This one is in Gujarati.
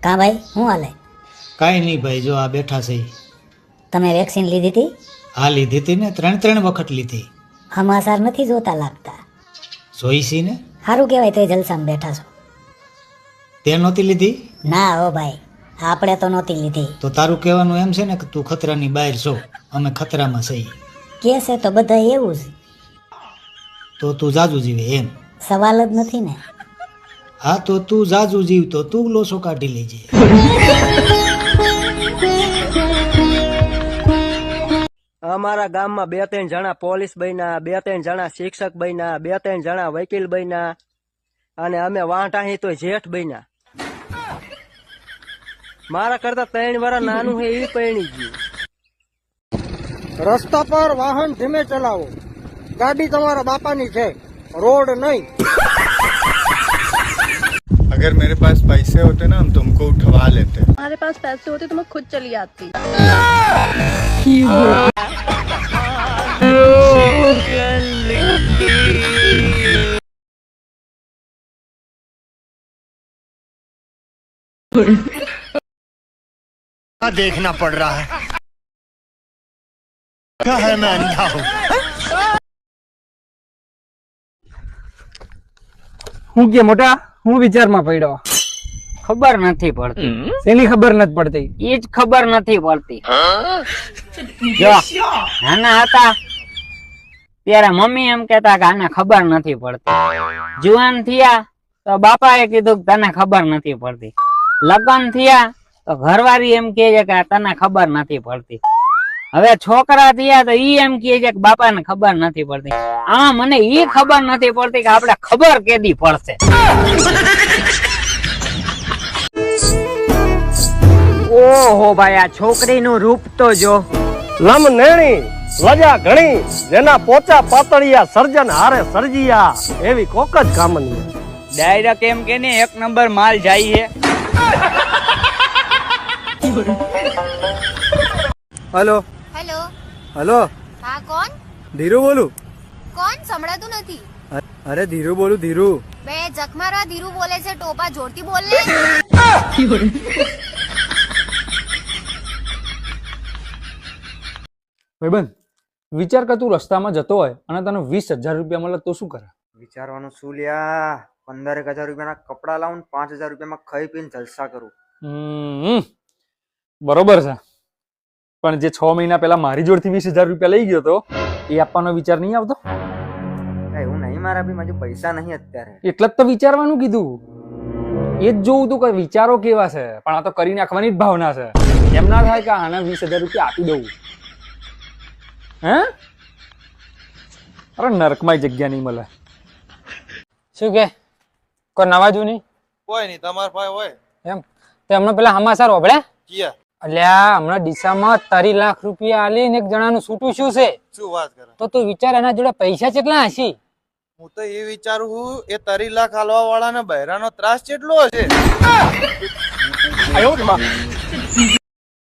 કા ભાઈ શું હાલે? કાંઈ નહીં ભાઈ, જો આ બેઠા છે. તમે વેક્સિન લીધી હતી? હા લીધી હતી ને, 3 વખત લીધી. સમાચાર નથી જોતા લાગતા. જોઈશી ને? સારું કહેવાય તો જલસામાં બેઠા છો. તે નહોતી લીધી? ના હો ભાઈ, આપણે તો નહોતી લીધી. તો તારું કહેવાનું એમ છે ને કે તું ખતરાની બહાર છો, અમે ખતરામાં છીએ. કે છે તો બધા એવું જ. તો તું જાજુ જીવે એમ? સવાલ જ નથી ને. હા તો તું જાજુ જીવ તો તું લોસો કાઢી લેજે. અમારા ગામમાં 2-3 જણા પોલીસ બન્યા, 2-3 જણા શિક્ષક બન્યા, 2-3 જણા વકીલ બન્યા અને અમે વાંઢા તો જેઠ બન્યા. મારા કરતા 3 વર્ષ નાનું છે એ પરણી ગયું. રસ્તા પર વાહન ધીમે ચલાવો. ગાડી તમારા બાપાની છે, रोड नहीं। अगर मेरे पास पैसे होते ना हम तुमको उठवा लेते। हमारे पास पैसे होते तो मैं खुद चली आती। देखना पड़ रहा है क्या है, मैं अंधा हूँ। હું કે મોટા, હું વિચારમાં પડ્યો. ખબર નથી પડતી. એની ખબર નથી પડતી? એ જ ખબર નથી પડતી. જો નાના હતા ત્યારે મમ્મી એમ કેતા કે આને ખબર નથી પડતી. જુવાન થયા તો બાપાએ કીધું કે તને ખબર નથી પડતી. લગ્ન થયા તો ઘરવાળી એમ કહે છે કે તને ખબર નથી પડતી. હવે છોકરા થયા તો ઈ એમ કહે છે કે બાપાને ખબર નથી પડતી. આ મને ઈ ખબર નથી પડતી કે આપણે ખબર કેદી પડશે. ઓહો ભાઈ, આ છોકરીનું રૂપ તો જો. લમ નેણી લજા ઘણી, જેના પોચા પાતળિયા સર્જન હારે સર્જિયા, એવી કોક જ કામની. ડાયરેક્ટ એમ કે ને 1 નંબર માલ જાય છે. हेलो हेलो हेलो, हाँ कौन? धीरू बोलू. कौन संभળાતું નથી? अरे धीरू बोलू, धीरू. બે જખમારા ધીરુ બોલે છે, ટોપા જોરથી બોલ ને. ભાઈબંધ, વિચાર કર તું રસ્તામાં જતો હોય અને તને 20,000 રૂપિયા મળે તો શું કરે? વિચારવાનું શું લ્યા, 15,000 રૂપિયાના કપડા લાવું, 5,000 રૂપિયામાં ખાઈ પીને જલસા કરું. બરોબર છે, પણ જે 6 મહિના પહેલા મારી જોડથી 20,000 રૂપિયા લઈ ગયો તો એ આપવાનો વિચાર નહીં આવતો? એવું નહીં મારા બી મારી પૈસા નહીં અત્યારે. એટલે જ તો વિચારવાનું કીધું. એ જ જોવું તું કે વિચારો કેવા છે, પણ આ તો કરી નાખવાની જ ભાવના છે. એમ ના થાય કે આને 20,000 રૂપિયા આપી દઉં. હે અરે નરકમાં જગ્યા નહીં મળે. શું કે કોઈ નવા જૂની? કોઈ નહીં, તમાર ભાઈ હોય એમ તો હમણાં પેલા સમાચાર હોબળ્યા? કિયા અલ્યા હમણાં ડીસામાં 30 લાખ રૂપિયા આલીને એક જણાનું છૂટું શું છે. શું વાત કરે? તો તું વિચાર એના જોડે પૈસા કેટલા હશે? હું તો એ વિચારું છું એ 30 લાખ હાલવા વાળાને બહેરાનો ત્રાસ કેટલો હશે.